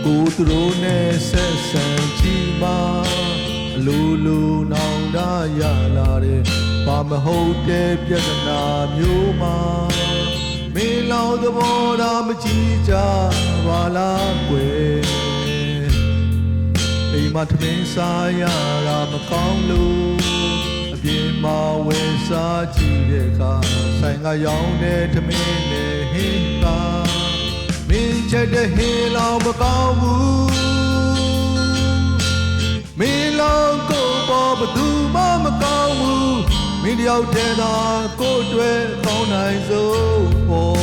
ကိုသူတို့နဲ့ဆက်ဆံကြည့်မှာလူနောင်တရလာတယ်ဘာမဟုတ်တဲ့ပြဿနာမျိုးမှာမင်းလောင်သဘောထားမကြည့်ကြပါလားကွယ်အိမ်မှာထမင်းစားရတာမကောင်းလို့အပြင်မှာဝယ်စားကြည့်တဲ့အခါဆိုင်ကရောင်းတဲ့ထမင်းနဲ့ဟင်းကားမင်းချက်တဲ့ဟင်းလောင်မကောင်းဘူးမင်းလောင်ကိုပေါ်ဘသူမှမကောင်းဘူးမင်းတယောက်တည်းသာကိုယ်တွေ့ကောင်းနိုင်ဆုံးပေါ်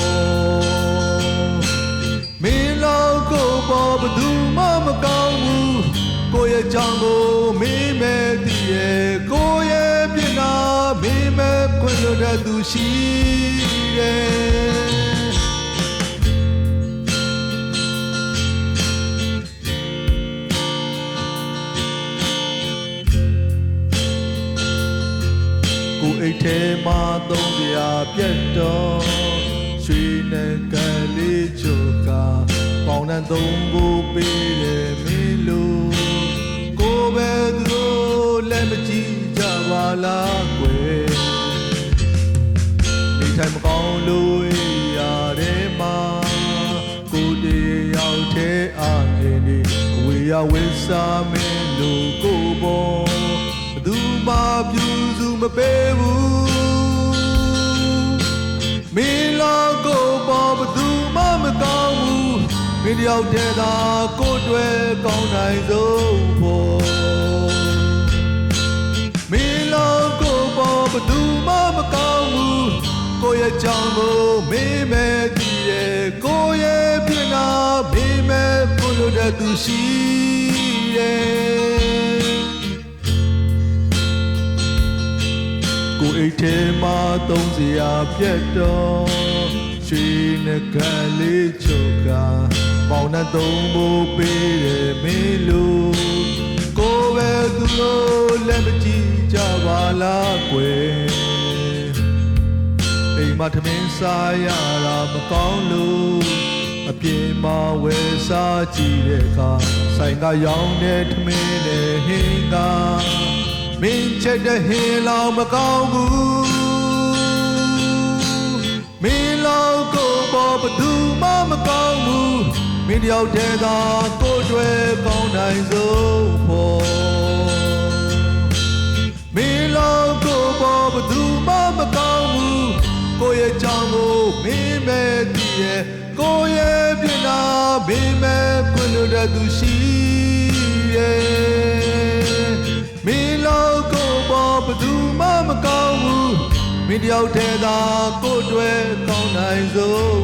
မင်းလောင်ကိုပေါ်ဘသူမှမကောင်းဘူးကိုယ့်ရဲ့ကြောင့်ကိုမင်းမဲ့တည်ရဲ့ကိုယ့်ရဲ့ပြစ်နာမင်းမဲ့ခွင့်လွှတ်တဲ့သူရှိတယ်ကိုအိတ်ထဲမှာသုံးစရာပြတ်တော့ရွှေနဲ့ကလေးချိုကပေါင်နဲ့သုံးဖို့ပေးတယ်မင်းလို့ကိုပဲသူတို့လက်မကြည့်ကြပါလားကွယ်နေထိုင်မကောင်းလို့ရတဲ့မှာကိုတည်းရောက်တဲ့အားနေနေအဝေးရဝင်းစားမင်းလို့ကိုပေါ်ဘသူမှပြုစုမပေးဘူးမင်းလောကိုပေါ်ဘသူမှမကောင်းဘူးမင်းတယောက်တည်းသာကိုယ်တွေ့ကောင်းနိုင်ဆုံးပေါ်မင်းလောကိုပေါ်ဘသူမှမကောင်းဘူးကိုယ့်ရဲ့ကြောင့်ကိုမင်းမဲ့တည်ရဲ့ကိုယ့်ရဲ့ပြစ်နာမင်းမဲ့ကိုလိုတဲ့သူရှိတယ်ကိုအိတ်ထဲမှာသုံးစရာပြတ်တော့ရွှေနဲ့ကလေးချုပ်ကပေါင်နဲ့သုံးဖို့ပေးတယ်မင်းလို့ကိုပဲသူတို့လက်မကြည့်ကြပါလားကွယ်အိမ်မှာထမင်းစားရတာမကောင်းလို့အပြင်မှာဝယ်စားကြည့်တဲ့အခါဆိုင်ကရောင်းတဲ့ထမင်းနဲ့ဟင်းကမင်းချက်တဲ့ဟင်းလောင်မကောင်းဘူးမင်းလောင်ကိုပေါ်ဘသူမှမကောင်းဘူးမင်းတယောက်တည်းသာကိုယ်တွေ့ကောင်းနိုင်ဆုံးဖို့မင်းလောင်ကိုပေါ်ဘသူမှမကောင်းဘူးကိုယ့်ရဲ့ကြောင့်ကိုမင်းမဲ့တည်ရဲ့ကိုယ့်ရဲ့ပြစ်နာမင်းမဲ့ခွင့်လွှတ်တဲ့သူရှိရဲ့မင်းလောကိုပေါ်ဘသူမှမကောင်းဘူးမင်းတယောက်တည်းသာကိုယ်တွေ့ကောင်းနိုင်ဆုံး